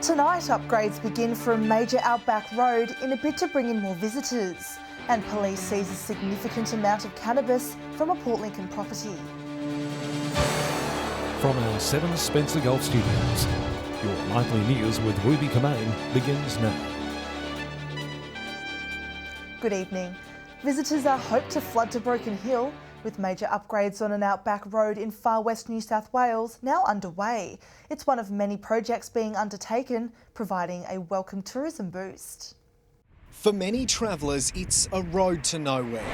Tonight, upgrades begin for a major outback road in a bid to bring in more visitors. And police seize a significant amount of cannabis from a Port Lincoln property. From our 7 Spencer Golf Studios, your nightly news with Ruby Kamain begins now. Good evening. Visitors are hoped to flood to Broken Hill, with major upgrades on an outback road in far west New South Wales now underway. It's one of many projects being undertaken, providing a welcome tourism boost. For many travellers, it's a road to nowhere.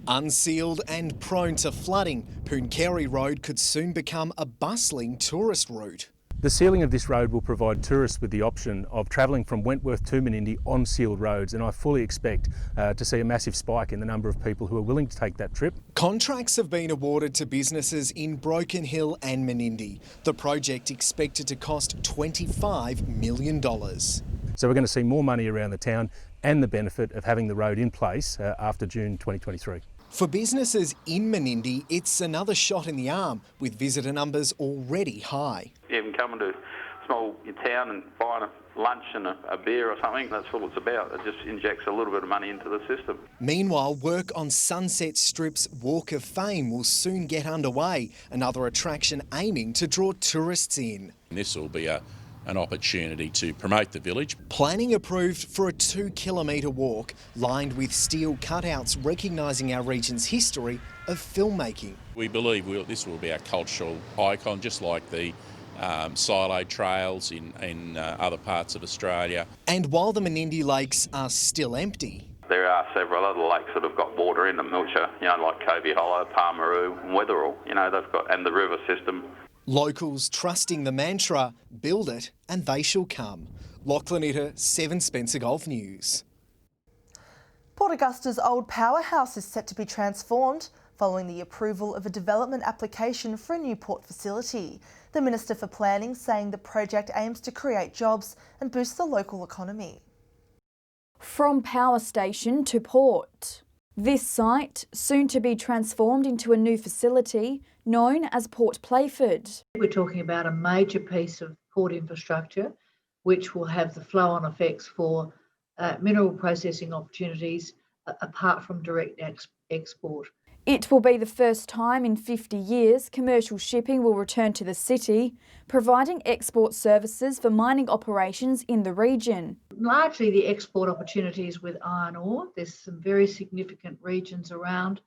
Unsealed and prone to flooding, Pooncarie Road could soon become a bustling tourist route. The sealing of this road will provide tourists with the option of travelling from Wentworth to Menindee on sealed roads, and I fully expect to see a massive spike in the number of people who are willing to take that trip. Contracts have been awarded to businesses in Broken Hill and Menindee. The project expected to cost $25 million. So we're going to see more money around the town and the benefit of having the road in place after June 2023. For businesses in Menindee, it's another shot in the arm, with visitor numbers already high. Even coming to a small town and buying a lunch and a beer or something, that's all it's about. It just injects a little bit of money into the system. Meanwhile, work on Sunset Strip's Walk of Fame will soon get underway, another attraction aiming to draw tourists in. This will be an opportunity to promote the village. Planning approved for a 2-kilometre walk lined with steel cutouts recognising our region's history of filmmaking. We believe this will be a cultural icon, just like the silo trails in other parts of Australia. And while the Menindee lakes are still empty, there are several other lakes that have got water in them, which are, like Covey Hollow, Palmeroo, and Wetherell. They've got, and the river system. Locals trusting the mantra, build it and they shall come. Lachlan Itter, 7 Spencer Golf News. Port Augusta's old powerhouse is set to be transformed following the approval of a development application for a new port facility. The Minister for Planning saying the project aims to create jobs and boost the local economy. From power station to port. This site, soon to be transformed into a new facility known as Port Playford. We're talking about a major piece of port infrastructure which will have the flow-on effects for mineral processing opportunities apart from direct export. It will be the first time in 50 years commercial shipping will return to the city, providing export services for mining operations in the region. Largely the export opportunities with iron ore. There's some very significant regions around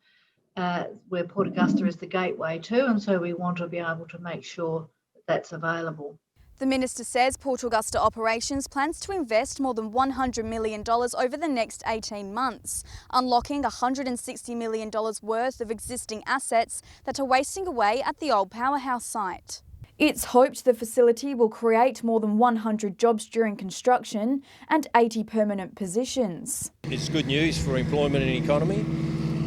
where Port Augusta is the gateway to, and so we want to be able to make sure that that's available. The Minister says Port Augusta Operations plans to invest more than $100 million over the next 18 months, unlocking $160 million worth of existing assets that are wasting away at the old powerhouse site. It's hoped the facility will create more than 100 jobs during construction and 80 permanent positions. It's good news for employment and economy,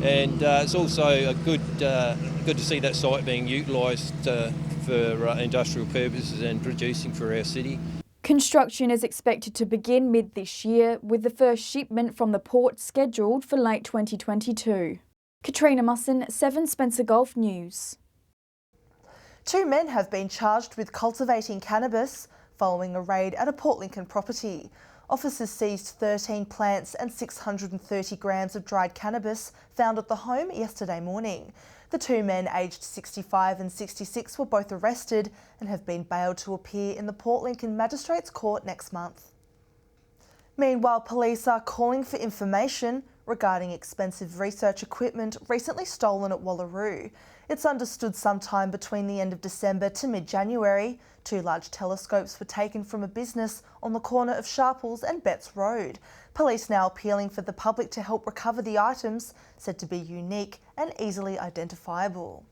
and it's also good to see that site being utilised for industrial purposes and producing for our city. Construction is expected to begin mid this year, with the first shipment from the port scheduled for late 2022. Katrina Musson, 7 Spencer Golf News. 2 men have been charged with cultivating cannabis following a raid at a Port Lincoln property. Officers seized 13 plants and 630 grams of dried cannabis found at the home yesterday morning. The 2 men aged 65 and 66 were both arrested and have been bailed to appear in the Port Lincoln Magistrates Court next month. Meanwhile, police are calling for information regarding expensive research equipment recently stolen at Wallaroo. It's understood sometime between the end of December to mid-January, 2 large telescopes were taken from a business on the corner of Sharples and Betts Road. Police now appealing for the public to help recover the items, said to be unique and easily identifiable.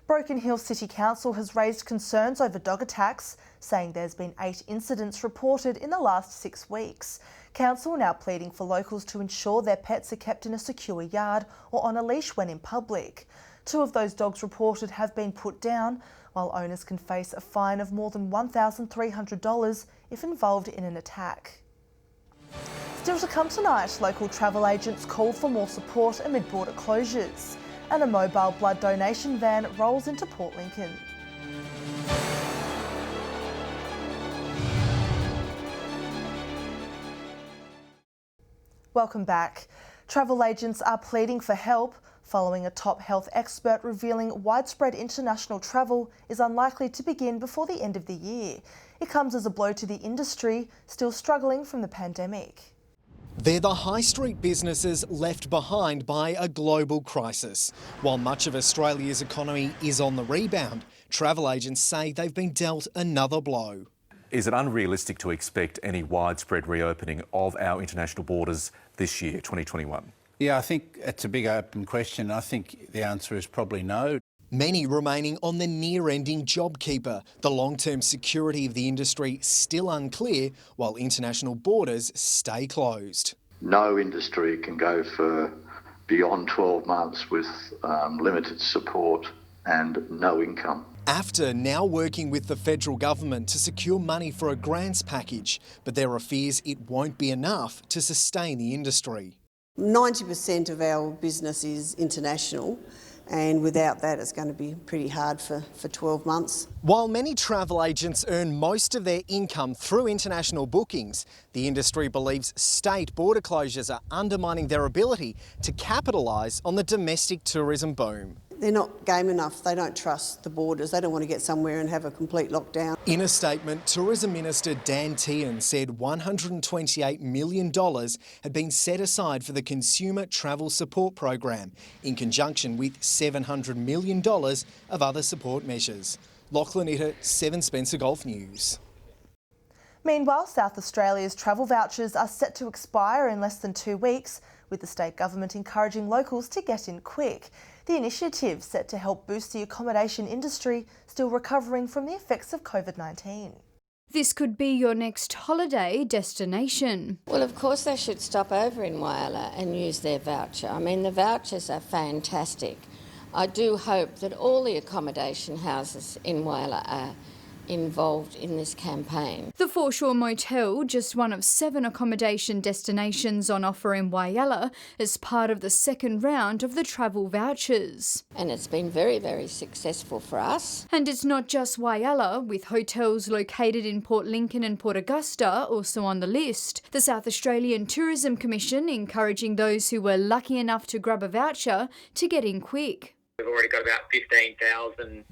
Broken Hill City Council has raised concerns over dog attacks, saying there's been 8 incidents reported in the last 6 weeks. Council now pleading for locals to ensure their pets are kept in a secure yard or on a leash when in public. 2 of those dogs reported have been put down, while owners can face a fine of more than $1,300 if involved in an attack. Still to come tonight, local travel agents call for more support amid border closures, and a mobile blood donation van rolls into Port Lincoln. Welcome back. Travel agents are pleading for help following a top health expert revealing widespread international travel is unlikely to begin before the end of the year. It comes as a blow to the industry, still struggling from the pandemic. They're the high street businesses left behind by a global crisis. While much of Australia's economy is on the rebound, travel agents say they've been dealt another blow. Is it unrealistic to expect any widespread reopening of our international borders this year, 2021? Yeah, I think it's a big open question. I think the answer is probably no. Many remaining on the near-ending JobKeeper. The long-term security of the industry still unclear, while international borders stay closed. No industry can go for beyond 12 months with limited support and no income. AFTA now working with the federal government to secure money for a grants package, but there are fears it won't be enough to sustain the industry. 90% of our business is international, and without that it's going to be pretty hard for 12 months. While many travel agents earn most of their income through international bookings, the industry believes state border closures are undermining their ability to capitalise on the domestic tourism boom. They're not game enough. They don't trust the borders. They don't want to get somewhere and have a complete lockdown. In a statement, Tourism Minister Dan Tehan said $128 million had been set aside for the Consumer Travel Support Program, in conjunction with $700 million of other support measures. Lachlan Itter, 7 Spencer Golf News. Meanwhile, South Australia's travel vouchers are set to expire in less than 2 weeks, with the state government encouraging locals to get in quick. The initiative set to help boost the accommodation industry, still recovering from the effects of COVID-19. This could be your next holiday destination. Well, of course they should stop over in Whyalla and use their voucher. I mean, the vouchers are fantastic. I do hope that all the accommodation houses in Whyalla are involved in this campaign. The Foreshore Motel, just one of 7 accommodation destinations on offer in Whyalla, is part of the second round of the travel vouchers. And it's been very, very successful for us. And it's not just Whyalla, with hotels located in Port Lincoln and Port Augusta also on the list. The South Australian Tourism Commission encouraging those who were lucky enough to grab a voucher to get in quick. We've already got about 15,000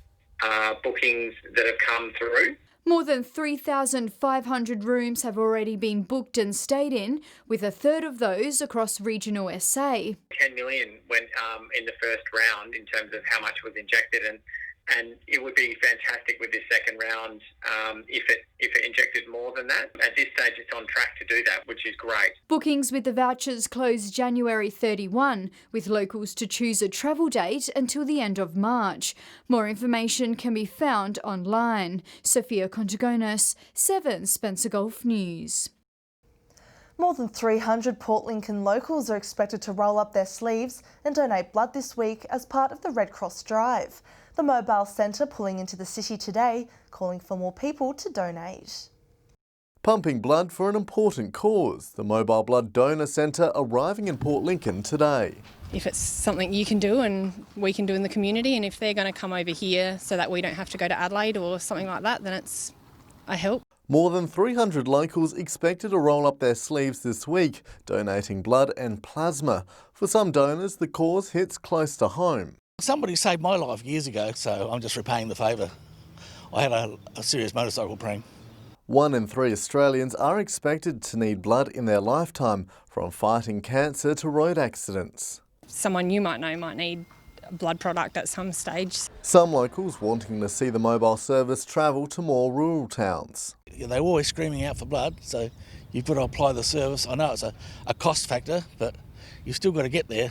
bookings that have come through. More than 3,500 rooms have already been booked and stayed in, with a third of those across regional SA. 10 million went in the first round in terms of how much was injected, and it would be fantastic with this second round if it injected more than that. At this stage, it's on track to do that, which is great. Bookings with the vouchers close January 31, with locals to choose a travel date until the end of March. More information can be found online. Sophia Contagonis, 7 Spencer Golf News. More than 300 Port Lincoln locals are expected to roll up their sleeves and donate blood this week as part of the Red Cross Drive. The mobile centre pulling into the city today, calling for more people to donate. Pumping blood for an important cause. The Mobile Blood Donor Centre arriving in Port Lincoln today. If it's something you can do and we can do in the community, and if they're going to come over here so that we don't have to go to Adelaide or something like that, then it's a help. More than 300 locals expected to roll up their sleeves this week, donating blood and plasma. For some donors, the cause hits close to home. Somebody saved my life years ago, so I'm just repaying the favour. I had a serious motorcycle prem. 1 in 3 Australians are expected to need blood in their lifetime, from fighting cancer to road accidents. Someone you might know might need a blood product at some stage. Some locals wanting to see the mobile service travel to more rural towns. They're always screaming out for blood, so you've got to apply the service. I know it's a cost factor, but you've still got to get there.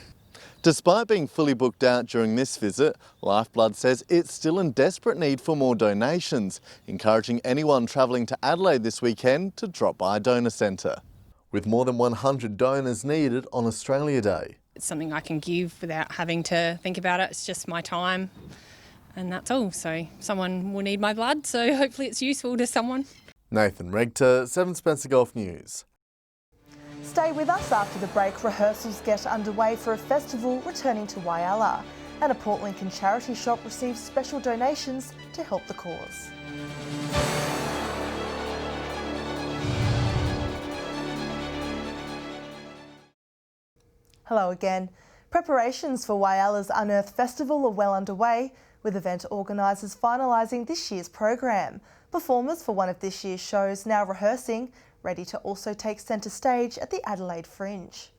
Despite being fully booked out during this visit, Lifeblood says it's still in desperate need for more donations, encouraging anyone travelling to Adelaide this weekend to drop by a donor centre. With more than 100 donors needed on Australia Day. It's something I can give without having to think about it. It's just my time and that's all. So someone will need my blood, so hopefully it's useful to someone. Nathan Regter, 7 Spencer Golf News. Stay with us after the break. Rehearsals get underway for a festival returning to Whyalla, and a Port Lincoln charity shop receives special donations to help the cause. Hello again. Preparations for Wyalla's Unearth Festival are well underway, with event organisers finalising this year's program. Performers for one of this year's shows now rehearsing, ready to also take centre stage at the Adelaide Fringe.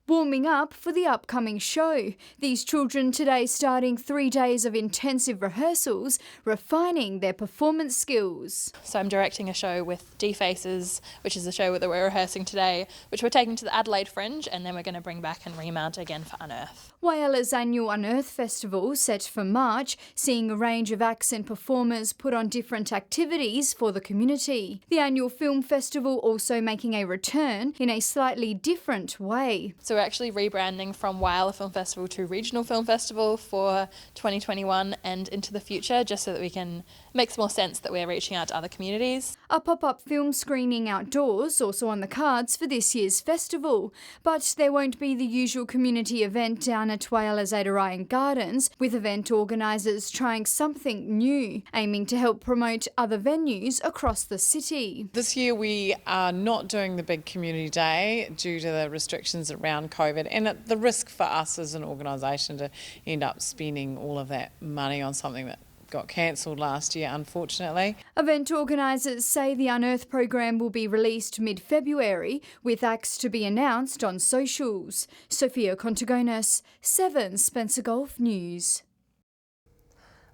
Warming up for the upcoming show. These children today starting 3 days of intensive rehearsals, refining their performance skills. So I'm directing a show with D-Faces, which is the show that we're rehearsing today, which we're taking to the Adelaide Fringe, and then we're going to bring back and remount again for Unearth. Wyalla's annual Unearth Festival, set for March, seeing a range of acts and performers put on different activities for the community. The annual film festival also making a return in a slightly different way. So we're actually rebranding from Whyalla Film Festival to Regional Film Festival for 2021 and into the future, just so that we can make more sense that we're reaching out to other communities. A pop-up film screening outdoors also on the cards for this year's festival, but there won't be the usual community event down at Wyalla's Adarian Gardens, with event organisers trying something new, aiming to help promote other venues across the city. This year we are not doing the big community day due to the restrictions around COVID and the risk for us as an organisation to end up spending all of that money on something that got cancelled last year, unfortunately. Event organisers say the Unearth program will be released mid-February, with acts to be announced on socials. Sophia Contagonis, 7 Spencer Gulf News.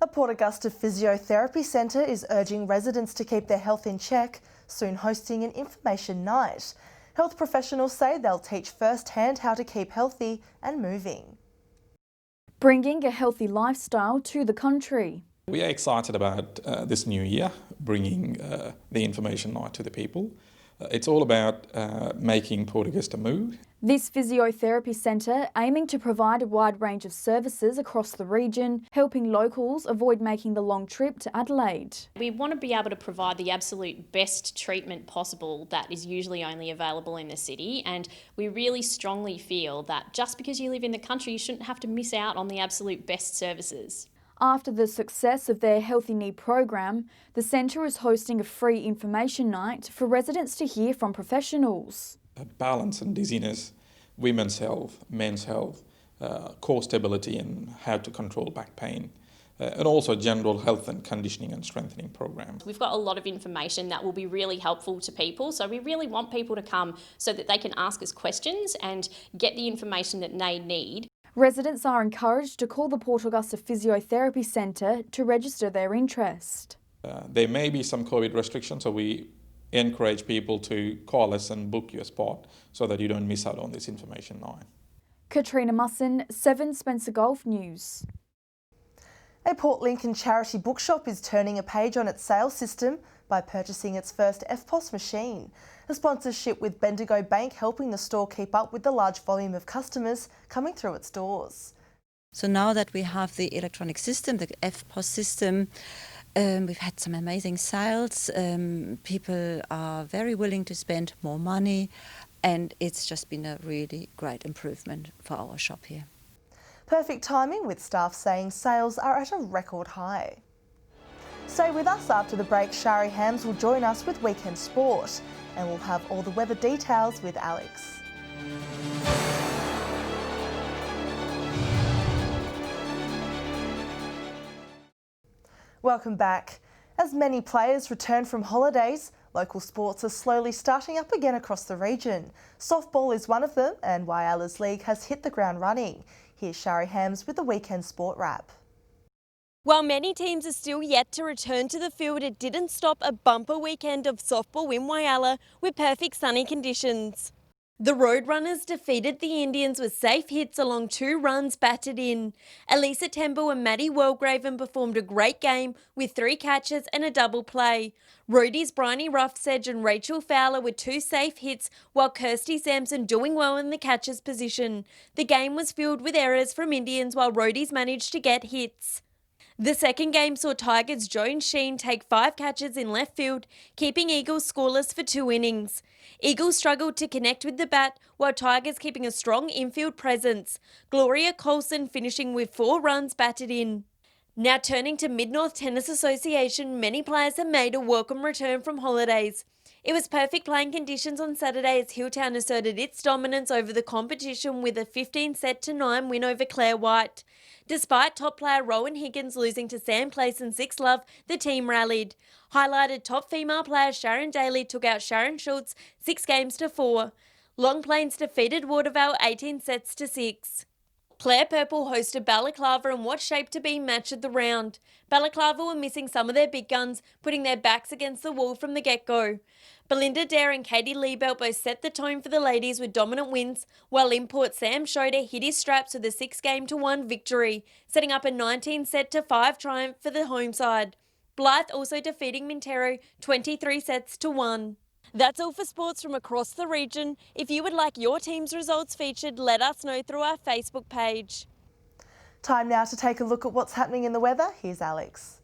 A Port Augusta physiotherapy centre is urging residents to keep their health in check, soon hosting an information night. Health professionals say they'll teach firsthand how to keep healthy and moving. Bringing a healthy lifestyle to the country. We are excited about this new year, bringing the information night to the people. It's all about making Port Augusta move. This physiotherapy centre aiming to provide a wide range of services across the region, helping locals avoid making the long trip to Adelaide. We want to be able to provide the absolute best treatment possible that is usually only available in the city, and we really strongly feel that just because you live in the country, you shouldn't have to miss out on the absolute best services. After the success of their Healthy Knee program, the centre is hosting a free information night for residents to hear from professionals. Balance and dizziness, women's health, men's health, core stability and how to control back pain, and also general health and conditioning and strengthening programs. We've got a lot of information that will be really helpful to people, so we really want people to come so that they can ask us questions and get the information that they need. Residents are encouraged to call the Port Augusta Physiotherapy Centre to register their interest. There may be some COVID restrictions, so we encourage people to call us and book your spot so that you don't miss out on this information night. Katrina Musson, 7 Spencer Gulf News. A Port Lincoln charity bookshop is turning a page on its sales system by purchasing its first EFTPOS machine. A sponsorship with Bendigo Bank helping the store keep up with the large volume of customers coming through its doors. So now that we have the electronic system, the EFTPOS system, we've had some amazing sales. People are very willing to spend more money, and it's just been a really great improvement for our shop here. Perfect timing, with staff saying sales are at a record high. Stay with us after the break. Shari Hams will join us with Weekend Sport, and we'll have all the weather details with Alex. Welcome back. As many players return from holidays, local sports are slowly starting up again across the region. Softball is one of them, and Wyalla's League has hit the ground running. Here's Shari Hams with the Weekend Sport wrap. While many teams are still yet to return to the field, it didn't stop a bumper weekend of softball in Whyalla with perfect sunny conditions. The Roadrunners defeated the Indians with safe hits along 2 runs batted in. Elisa Temple and Maddie Wellgraven performed a great game with 3 catches and a double play. Roadies Bryony Roughsedge and Rachel Fowler with 2 safe hits, while Kirsty Sampson doing well in the catcher's position. The game was filled with errors from Indians while Roadies managed to get hits. The second game saw Tigers' Joan Sheen take 5 catches in left field, keeping Eagles scoreless for 2 innings. Eagles struggled to connect with the bat, while Tigers keeping a strong infield presence. Gloria Colson finishing with 4 runs batted in. Now turning to Mid-North Tennis Association, many players have made a welcome return from holidays. It was perfect playing conditions on Saturday as Hilltown asserted its dominance over the competition with a 15-9 win over Claire White. Despite top player Rowan Higgins losing to Sam Clayson 6-love, the team rallied. Highlighted top female player Sharon Daly took out Sharon Schultz 6-4. Long Plains defeated Watervale 18-6. Clare Purple hosted Balaclava in what shaped to be match of the round. Balaclava were missing some of their big guns, putting their backs against the wall from the get-go. Belinda Dare and Katie Liebelt both set the tone for the ladies with dominant wins, while import Sam Schroeder hit his straps with a 6-1 victory, setting up a 19-5 triumph for the home side. Blythe also defeating Mintero 23-1. That's all for sports from across the region. If you would like your team's results featured, let us know through our Facebook page. Time now to take a look at what's happening in the weather. Here's Alex.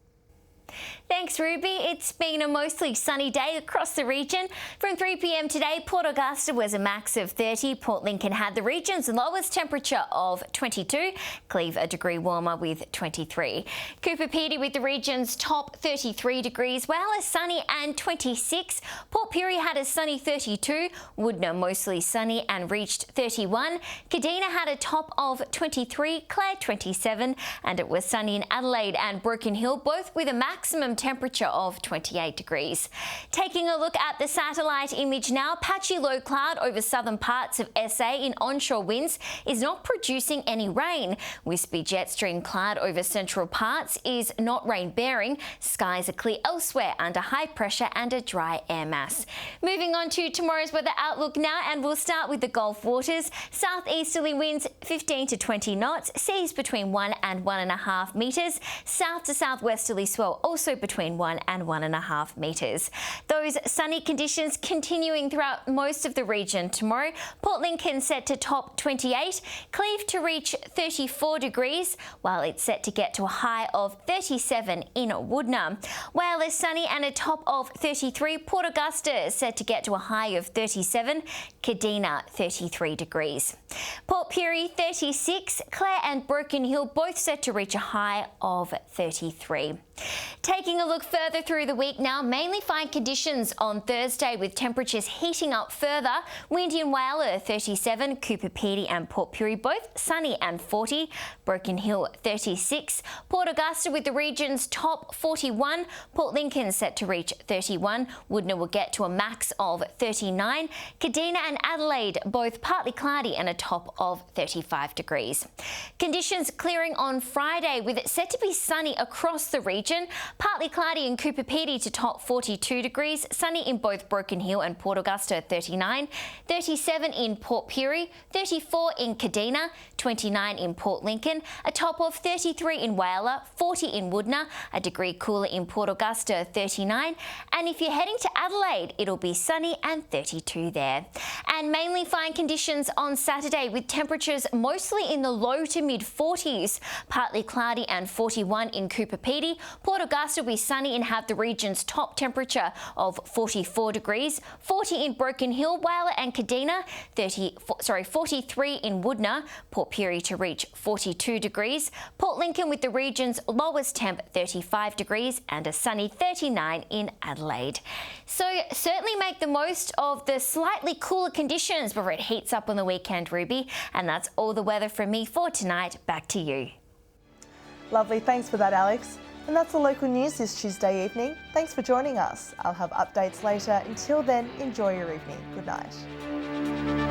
Thanks, Ruby. It's been a mostly sunny day across the region. From 3 p.m. today, Port Augusta was a max of 30. Port Lincoln had the region's lowest temperature of 22. Cleve a degree warmer with 23. Cooper Pedy with the region's top 33 degrees. Whyalla sunny and 26. Port Pirie had a sunny 32. Woodner mostly sunny and reached 31. Kadina had a top of 23. Clare 27. And it was sunny in Adelaide and Broken Hill, both with a maximum temperature of 28 degrees. Taking a look at the satellite image now, patchy low cloud over southern parts of SA in onshore winds is not producing any rain. Wispy jet stream cloud over central parts is not rain bearing. Skies are clear elsewhere under high pressure and a dry air mass. Moving on to tomorrow's weather outlook now, and we'll start with the Gulf waters. Southeasterly winds 15 to 20 knots, seas between 1 and 1.5 metres. South to southwesterly swell also between 1 and 1.5 metres. Those sunny conditions continuing throughout most of the region tomorrow. Port Lincoln set to top 28, Cleve to reach 34 degrees, while it's set to get to a high of 37 in Woodner. Whyalla sunny and a top of 33. Port Augusta set to get to a high of 37. Kadina 33 degrees. Port Pirie 36. Clare and Broken Hill both set to reach a high of 33. Taking a look further through the week now, mainly fine conditions on Thursday with temperatures heating up further. Windy in Whyalla 37, Cooper Pedy and Port Pirie both sunny and 40, Broken Hill 36, Port Augusta with the region's top 41, Port Lincoln set to reach 31, Woodner will get to a max of 39, Kadina and Adelaide both partly cloudy and a top of 35 degrees. Conditions clearing on Friday with it set to be sunny across the region. Partly cloudy in Cooper Pedy to top 42 degrees, sunny in both Broken Hill and Port Augusta 39, 37 in Port Pirie, 34 in Kadina, 29 in Port Lincoln, a top of 33 in Whyalla, 40 in Woodner, a degree cooler in Port Augusta 39, and if you're heading to Adelaide, it'll be sunny and 32 there. And mainly fine conditions on Saturday with temperatures mostly in the low to mid 40s, partly cloudy and 41 in Cooper Pedy. Port Augusta will be sunny and have the region's top temperature of 44 degrees, 40 in Broken Hill, Whyalla and Kadina, 43 in Woodner, Port Pirie to reach 42 degrees, Port Lincoln with the region's lowest temp 35 degrees and a sunny 39 in Adelaide. So certainly make the most of the slightly cooler conditions before it heats up on the weekend, Ruby, and that's all the weather from me for tonight. Back to you. Lovely, thanks for that, Alex. And that's the local news this Tuesday evening. Thanks for joining us. I'll have updates later. Until then, enjoy your evening. Good night.